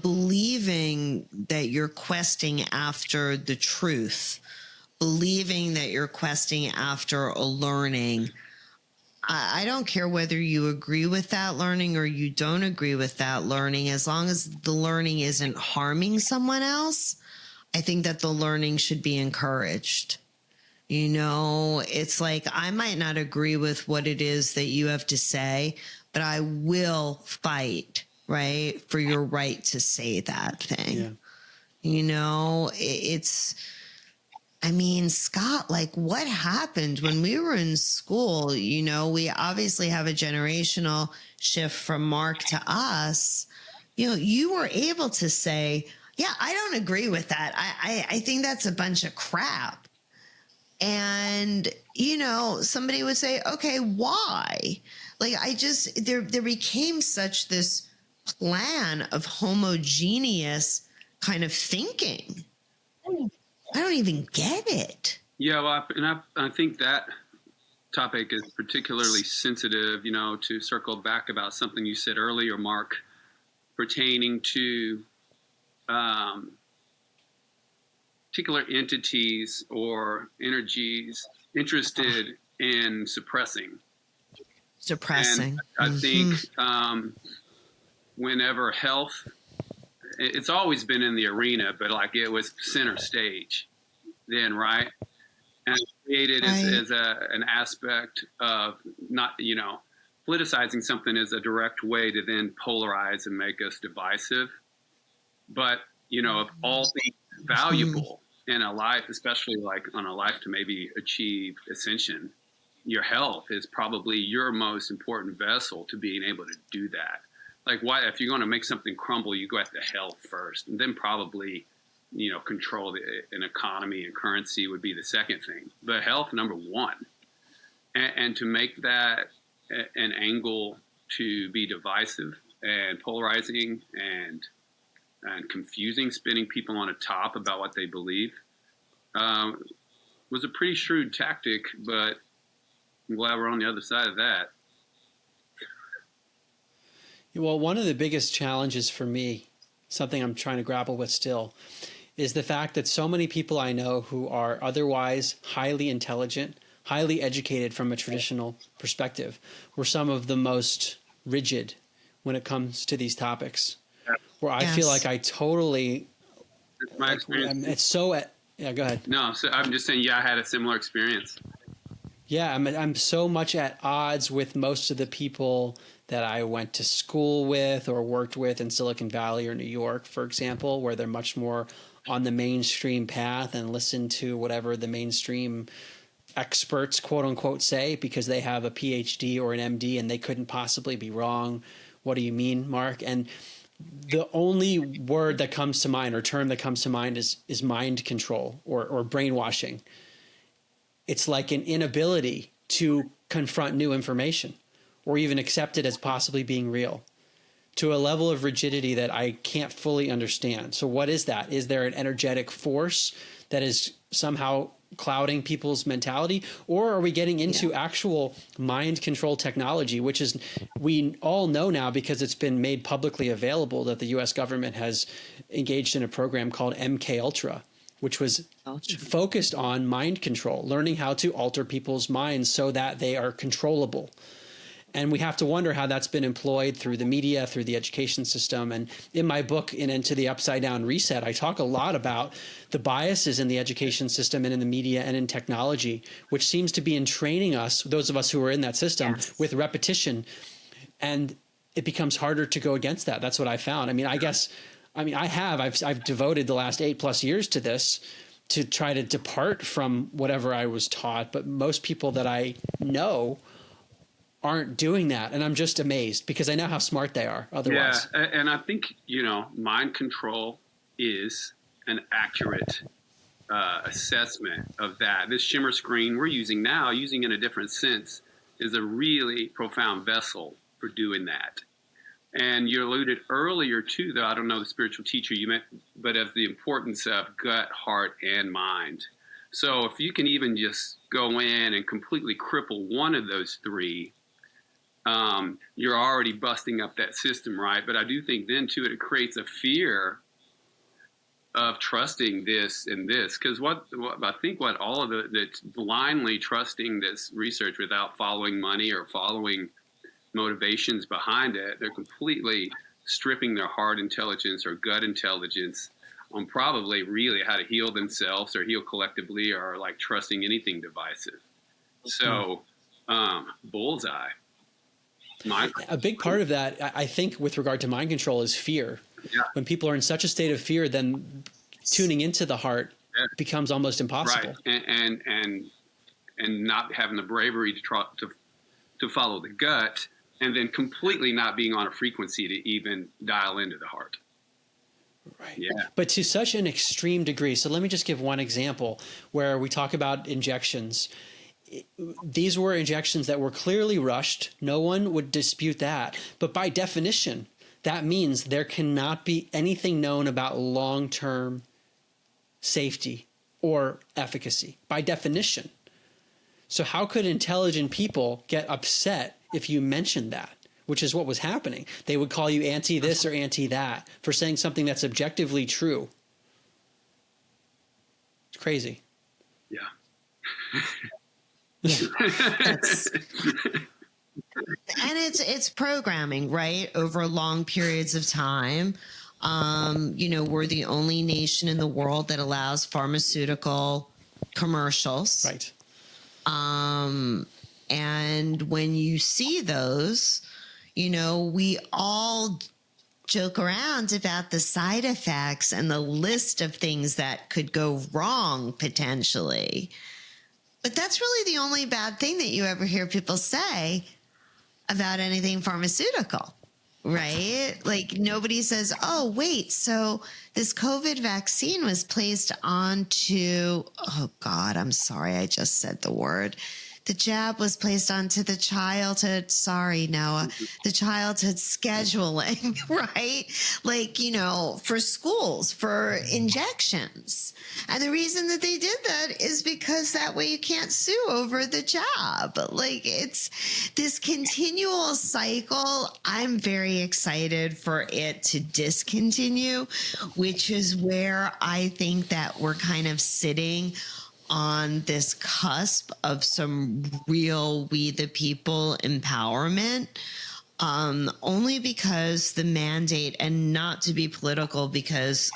believing that you're questing after the truth, believing that you're questing after a learning. I don't care whether you agree with that learning or you don't agree with that learning, as long as the learning isn't harming someone else. I think that the learning should be encouraged. It's like, I might not agree with what it is that you have to say, but I will fight, right, for your right to say that thing. Scott, like, what happened when we were in school? We obviously have a generational shift from Mark to us. You were able to say, yeah, I don't agree with that. I think that's a bunch of crap. And, somebody would say, okay, why? Like, there became such this plan of homogeneous kind of thinking. I don't even get it. Yeah, well, I think that topic is particularly sensitive, to circle back about something you said earlier, Mark. pertaining to particular entities or energies interested in suppressing. Suppressing. And I think whenever health, it's always been in the arena, but like it was center stage then, right? And created as an aspect of not, politicizing something is a direct way to then polarize and make us divisive. But, of all things valuable in a life, especially like on a life to maybe achieve ascension, your health is probably your most important vessel to being able to do that. Like, why, if you're going to make something crumble, you go after health first, and then probably, control an economy and currency would be the second thing. But health, number one. And to make that an angle to be divisive and polarizing and confusing, spinning people on a top about what they believe, was a pretty shrewd tactic, but I'm glad we're on the other side of that. Well, one of the biggest challenges for me, something I'm trying to grapple with still, is the fact that so many people I know who are otherwise highly intelligent, highly educated from a traditional perspective, were some of the most rigid when it comes to these topics. Where I feel like I totally, That's my experience. It's so, yeah, go ahead. No, so I'm just saying, I had a similar experience. Yeah, I'm so much at odds with most of the people that I went to school with or worked with in Silicon Valley or New York, for example, where they're much more on the mainstream path and listen to whatever the mainstream experts, quote unquote, say because they have a PhD or an MD and they couldn't possibly be wrong. What do you mean, Mark? And the only word that comes to mind or term that comes to mind is mind control or brainwashing. It's like an inability to confront new information or even accept it as possibly being real to a level of rigidity that I can't fully understand. So what is that? Is there an energetic force that is somehow clouding people's mentality, or are we getting into actual mind control technology, which is, we all know now because it's been made publicly available that the US government has engaged in a program called MK Ultra, which was focused on mind control, learning how to alter people's minds so that they are controllable. And we have to wonder how that's been employed through the media, through the education system. And in my book, Into the Upside Down Reset, I talk a lot about the biases in the education system and in the media and in technology, which seems to be entraining us, those of us who are in that system, with repetition. And it becomes harder to go against that. That's what I found. I've devoted the last 8+ years to this to try to depart from whatever I was taught. But most people that I know aren't doing that. And I'm just amazed because I know how smart they are otherwise. Yeah. And I think, mind control is an accurate assessment of that. This shimmer screen we're using now, using in a different sense, is a really profound vessel for doing that. And you alluded earlier too, though, I don't know the spiritual teacher you meant, but of the importance of gut, heart, and mind. So if you can even just go in and completely cripple one of those three, you're already busting up that system, right? But I do think then too, it creates a fear of trusting this and this, because what all of that's blindly trusting this research without following money or following motivations behind it, they're completely stripping their heart intelligence or gut intelligence on probably really how to heal themselves or heal collectively, or like trusting anything divisive. So, bullseye. A big part of that, I think, with regard to mind control is fear. Yeah. When people are in such a state of fear, then tuning into the heart becomes almost impossible. Right. And not having the bravery to follow the gut, and then completely not being on a frequency to even dial into the heart. Right. Yeah. But to such an extreme degree. So let me just give one example where we talk about injections. These were injections that were clearly rushed. No one would dispute that. But by definition, that means there cannot be anything known about long-term safety or efficacy by definition. So how could intelligent people get upset if you mentioned that which is what was happening. They would call you anti this or anti that for saying something that's objectively true. It's crazy. Yeah. Yeah. And it's programming, right? Over long periods of time. We're the only nation in the world that allows pharmaceutical commercials. Right. And when you see those, we all joke around about the side effects and the list of things that could go wrong potentially. But that's really the only bad thing that you ever hear people say about anything pharmaceutical, right? Like nobody says, oh, wait, so this COVID vaccine was placed onto, oh God, I'm sorry, I just said the word. The jab was placed onto the childhood, sorry, Noah, the childhood scheduling, right? Like, for schools, for injections. And the reason that they did that is because that way you can't sue over the jab. Like it's this continual cycle. I'm very excited for it to discontinue, which is where I think that we're kind of sitting on this cusp of some real we the people empowerment, only because the mandate, and not to be political because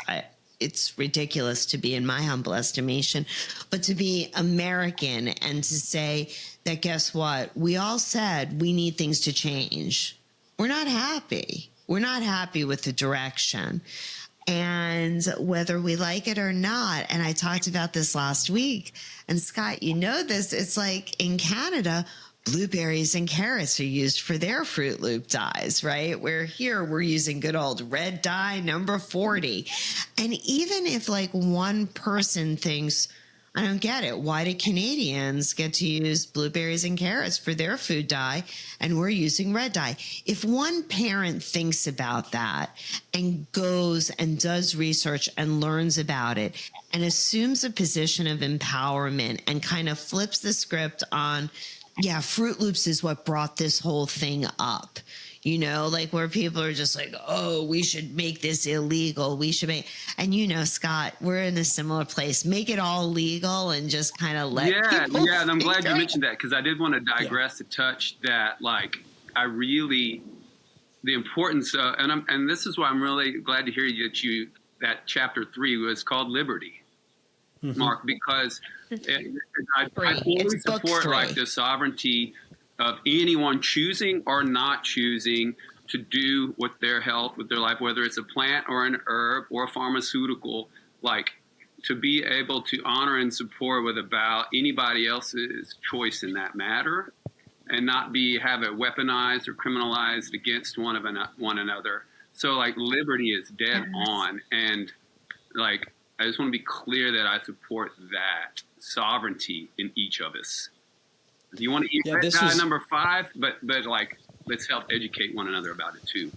it's ridiculous to be, in my humble estimation, but to be American and to say that, guess what? We all said we need things to change. We're not happy. We're not happy with the direction. And whether we like it or not, and I talked about this last week, and Scott, this, it's like in Canada, blueberries and carrots are used for their Fruit Loop dyes, right? Where here we're using good old red dye number 40. And even if like one person thinks, I don't get it. Why do Canadians get to use blueberries and carrots for their food dye and we're using red dye? If one parent thinks about that and goes and does research and learns about it and assumes a position of empowerment and kind of flips the script on, yeah, Fruit Loops is what brought this whole thing up. Like where people are just like, oh, we should make this illegal. We should make, and Scott, we're in a similar place. Make it all legal and just kind of let people. Yeah. And I'm glad you mentioned that because I did want to digress to touch that. Like, the importance of, and this is why I'm really glad to hear that chapter 3 was called Liberty, Mark, because I fully support like the sovereignty of anyone choosing or not choosing to do with their health, with their life, whether it's a plant or an herb or a pharmaceutical, like to be able to honor and support with about anybody else's choice in that matter and not have it weaponized or criminalized against one another. So like liberty is dead on. And like, I just want to be clear that I support that sovereignty in each of us. You want to eat red dye number 5, but like let's help educate one another about it too.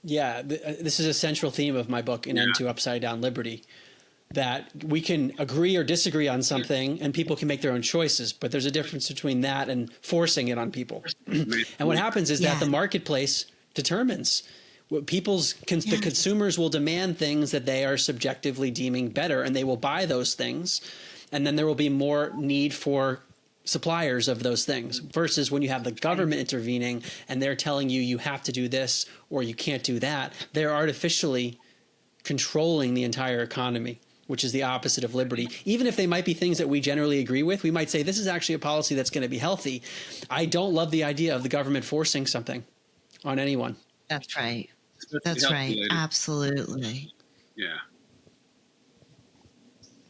Yeah, this is a central theme of my book, An End to Upside Down Liberty, that we can agree or disagree on something and people can make their own choices, but there's a difference between that and forcing it on people. And what happens is that the marketplace determines what the consumers will demand things that they are subjectively deeming better, and they will buy those things. And then there will be more need for suppliers of those things versus when you have the government intervening and they're telling you have to do this or you can't do that. They're artificially controlling the entire economy, which is the opposite of liberty. Even if they might be things that we generally agree with, we might say this is actually a policy that's going to be healthy. I don't love the idea of the government forcing something on anyone. That's right. That's right. Absolutely. Yeah.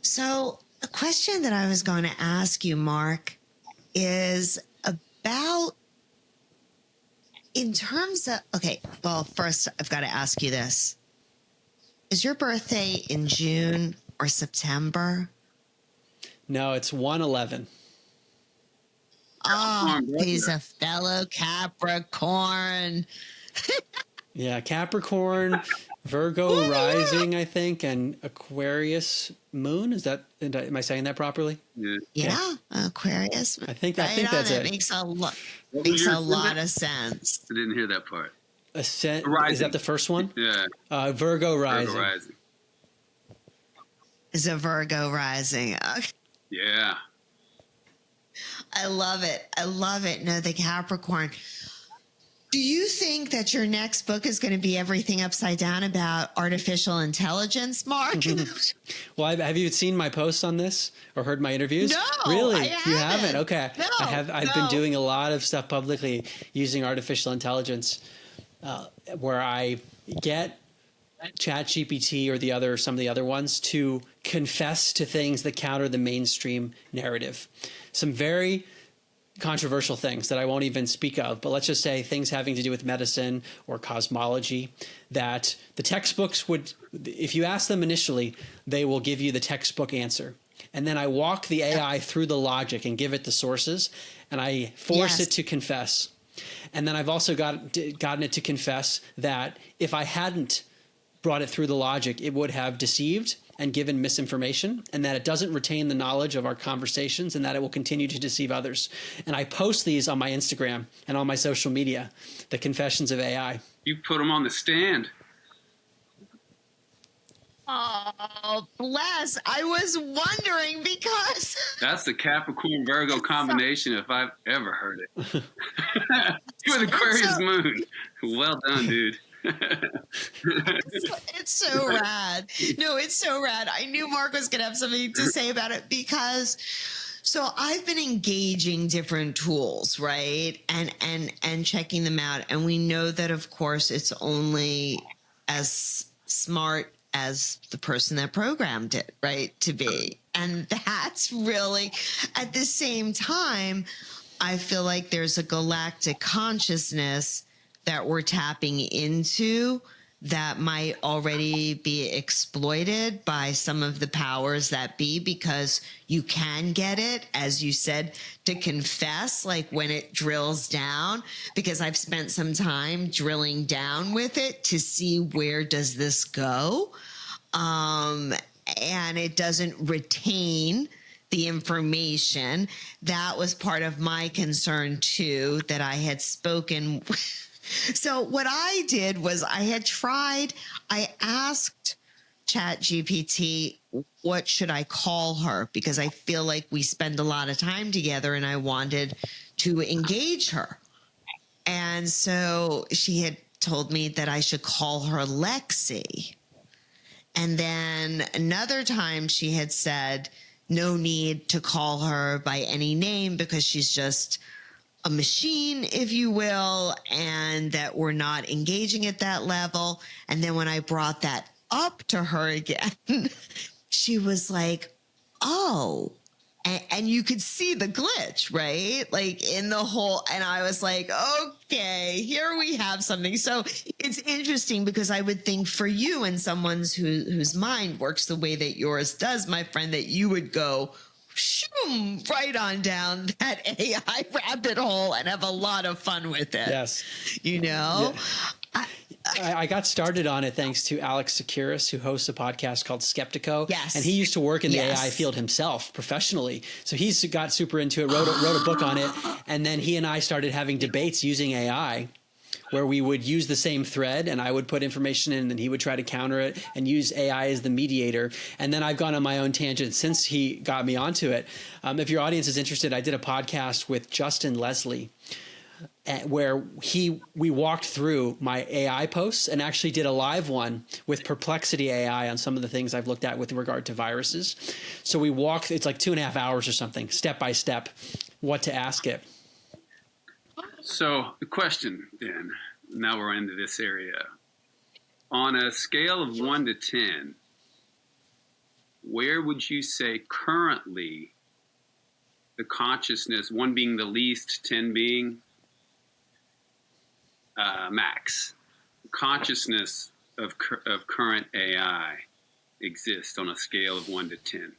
So a question that I was going to ask you, Mark, is about in terms of, okay, well, first I've got to ask you this. Is your birthday in June or September? No, it's 1/11. Oh, he's a fellow Capricorn. Yeah, Capricorn, Virgo rising, I think, and Aquarius moon. Am I saying that properly? Yeah. Yeah, Aquarius. I think Right on. that's It it. What was makes your a lot ascendant? of sense. I didn't hear that part. Is that Rising. the first one? Yeah. Virgo Virgo rising. rising. Is a Virgo rising. Okay. Yeah. I love it. I love it. No, the Capricorn. Do you think that your next book is going to be everything upside down about artificial intelligence, Mark? Well, have you seen my posts on this or heard my interviews? No, Really? I You haven't. haven't? Okay. No, I've been doing a lot of stuff publicly using artificial intelligence, where I get ChatGPT or some of the other ones to confess to things that counter the mainstream narrative. Some very controversial things that I won't even speak of, but let's just say things having to do with medicine or cosmology that the textbooks would, if you ask them initially, they will give you the textbook answer. And then I walk the AI through the logic and give it the sources, and I force it to confess. And then I've also gotten it to confess that if I hadn't brought it through the logic, it would have deceived and given misinformation, and that it doesn't retain the knowledge of our conversations, and that it will continue to deceive others. And I post these on my Instagram and on my social media, the confessions of AI. You put them on the stand. Oh, bless. I was wondering because That's the Capricorn Virgo combination if I've ever heard it. You're an Aquarius moon. Well done, dude. it's so rad. No, it's so rad. I knew Mark was going to have something to say about it because so I've been engaging different tools, right? And checking them out. And we know that, of course, it's only as smart as the person that programmed it, right, to be. And that's really, at the same time, I feel like there's a galactic consciousness that we're tapping into that might already be exploited by some of the powers that be, because you can get it, as you said, to confess, like when it drills down, because I've spent some time drilling down with it to see where does this go. And it doesn't retain the information. That was part of my concern too, that I had spoken. So what I did was I asked ChatGPT, what should I call her? Because I feel like we spend a lot of time together and I wanted to engage her. And so she had told me that I should call her Lexi. And then another time she had said, no need to call her by any name because she's just a machine, if you will, and that we're not engaging at that level. And then when I brought that up to her again, she was like, oh, and you could see the glitch, right? Like in the whole, and I was like, okay, here we have something. So it's interesting because I would think for you and someone's whose mind works the way that yours does, my friend, that you would go, shoom, right on down that AI rabbit hole and have a lot of fun with it. Yes. You know? Yeah. I got started on it thanks to Alex Securis, who hosts a podcast called Skeptico. Yes. And he used to work in the AI field himself professionally. So he's got super into it, wrote a book on it. And then he and I started having debates using AI where we would use the same thread and I would put information in and he would try to counter it and use AI as the mediator. And then I've gone on my own tangent since he got me onto it. If your audience is interested, I did a podcast with Justin Leslie where we walked through my AI posts and actually did a live one with Perplexity AI on some of the things I've looked at with regard to viruses. So we walked, it's like 2.5 hours or something, step by step, what to ask it. So the question then, now we're into this area. On a scale of 1 to 10, where would you say currently the consciousness, 1 being the least, 10 being max, consciousness of current AI exists on a scale of 1 to 10?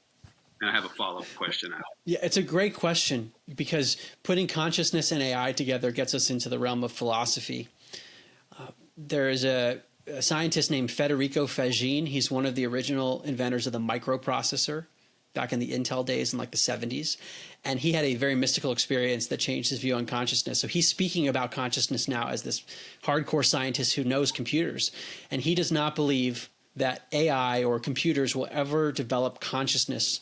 And I have a follow-up question. Yeah, it's a great question because putting consciousness and AI together gets us into the realm of philosophy. there is a scientist named Federico Faggin. He's one of the original inventors of the microprocessor back in the Intel days in like the 70s. And he had a very mystical experience that changed his view on consciousness. So he's speaking about consciousness now as this hardcore scientist who knows computers. And he does not believe that AI or computers will ever develop consciousness,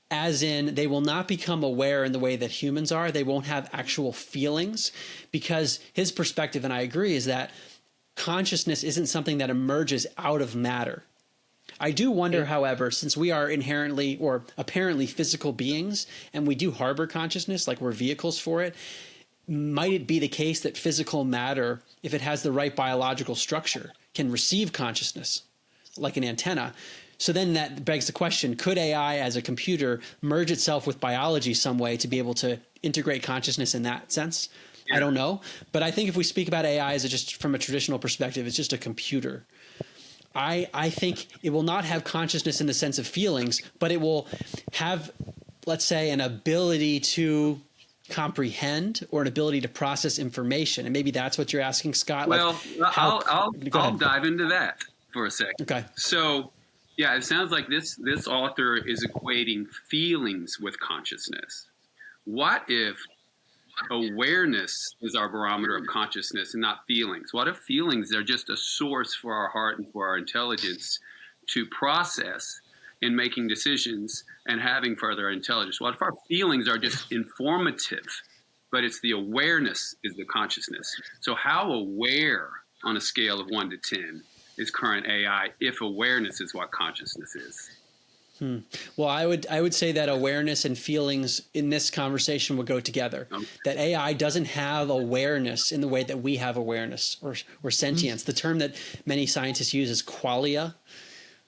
as in they will not become aware in the way that humans are. They won't have actual feelings, because his perspective, and I agree, is that consciousness isn't something that emerges out of matter. I do wonder, however, since we are inherently or apparently physical beings and we do harbor consciousness, like we're vehicles for it, might it be the case that physical matter, if it has the right biological structure, can receive consciousness like an antenna? So then that begs the question, could AI as a computer merge itself with biology some way to be able to integrate consciousness in that sense? Yeah. I don't know. But I think if we speak about AI as just from a traditional perspective, it's just a computer. I think it will not have consciousness in the sense of feelings, but it will have, let's say, an ability to comprehend or an ability to process information. And maybe that's what you're asking, Scott. Well, like I'll dive into that for a second. Okay. So, yeah, it sounds like this author is equating feelings with consciousness. What if awareness is our barometer of consciousness and not feelings? What if feelings are just a source for our heart and for our intelligence to process in making decisions and having further intelligence? What if our feelings are just informative, but it's the awareness is the consciousness? So how aware on a scale of 1 to 10 is current AI if awareness is what consciousness is? Well, I would say that awareness and feelings in this conversation would go together. Okay. That AI doesn't have awareness in the way that we have awareness or sentience. The term that many scientists use is qualia.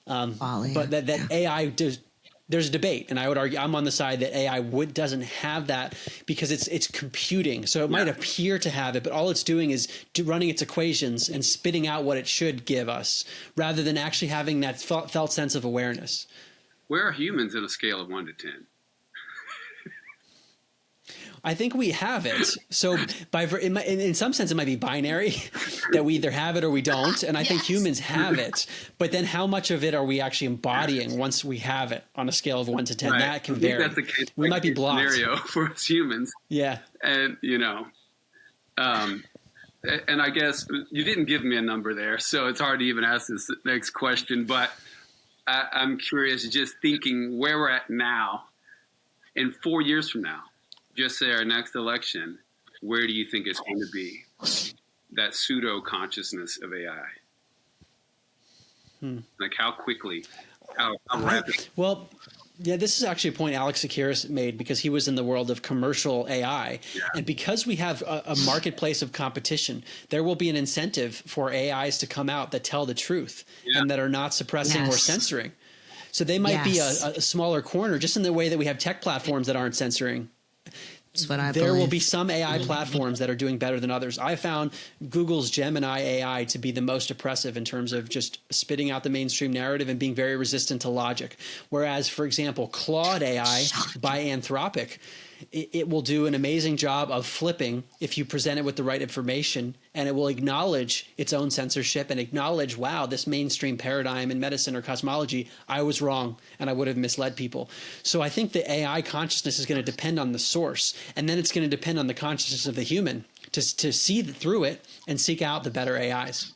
But that AI does. There's a debate, and I would argue I'm on the side that AI doesn't have that because it's computing. So it might appear to have it, but all it's doing is running its equations and spitting out what it should give us, rather than actually having that felt sense of awareness. Where are humans on a scale of 1 to 10? I think we have it. So in some sense, it might be binary that we either have it or we don't. And I think humans have it. But then how much of it are we actually embodying once we have it on a scale of 1 to 10? Right. That can vary. That's the case. We might be blocked. Scenario for us humans. Yeah. And, and I guess you didn't give me a number there, so it's hard to even ask this next question. But I'm curious, just thinking where we're at now, in 4 years from now, just say our next election, where do you think it's going to be? That pseudo consciousness of AI. Like how quickly, how rapidly? Well, yeah, this is actually a point Alex Tsakiris made because he was in the world of commercial AI. Yeah. And because we have a marketplace of competition, there will be an incentive for AIs to come out that tell the truth and that are not suppressing or censoring. So they might be a smaller corner, just in the way that we have tech platforms that aren't censoring. That's what I there believe. Will be some AI platforms that are doing better than others. I found Google's Gemini AI to be the most oppressive in terms of just spitting out the mainstream narrative and being very resistant to logic. Whereas, for example, Claude AI by Anthropic, it will do an amazing job of flipping if you present it with the right information, and it will acknowledge its own censorship and acknowledge, wow, this mainstream paradigm in medicine or cosmology, I was wrong and I would have misled people. So I think the AI consciousness is going to depend on the source, and then it's going to depend on the consciousness of the human to see through it and seek out the better AIs.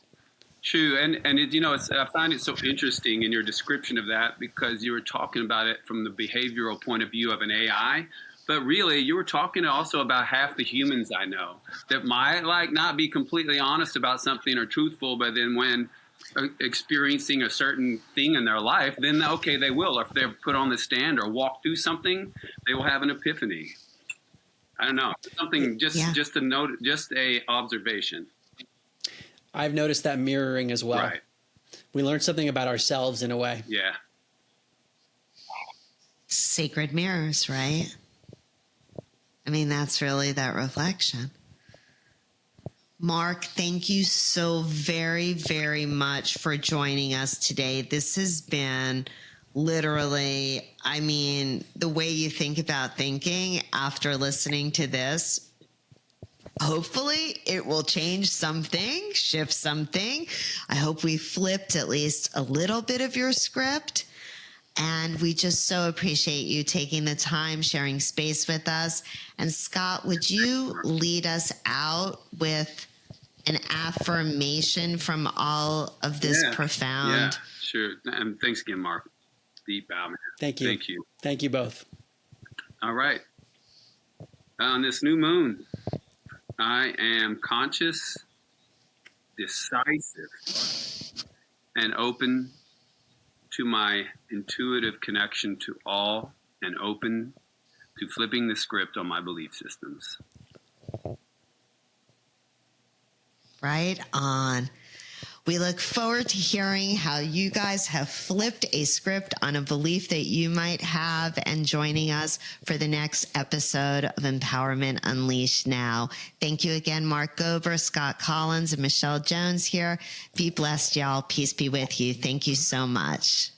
True. And I find it so interesting in your description of that, because you were talking about it from the behavioral point of view of an AI. But really, you were talking also about half the humans I know that might not be completely honest about something or truthful, but then when experiencing a certain thing in their life, then okay, they will. Or if they're put on the stand or walk through something, they will have an epiphany. I don't know, something just a note, just a observation. I've noticed that mirroring as well. Right. We learn something about ourselves in a way. Yeah. Sacred mirrors, right? I mean, that's really that reflection. Mark, thank you so very, very much for joining us today. This has been literally, I mean, the way you think about thinking after listening to this, Hopefully it will change something, shift something. I hope we flipped at least a little bit of your script. And we just so appreciate you taking the time, sharing space with us. And Scott, would you lead us out with an affirmation from all of this profound? Yeah, sure. And thanks again, Mark. Deep bow, man. Thank you. Thank you. Thank you both. All right. On this new moon, I am conscious, decisive, and open to my intuitive connection to all, and open to flipping the script on my belief systems. Right on. We look forward to hearing how you guys have flipped a script on a belief that you might have, and joining us for the next episode of Empowerment Unleashed Now. Thank you again, Mark Gober, Scott Collins, and Michelle Jones here. Be blessed, y'all. Peace be with you. Thank you so much.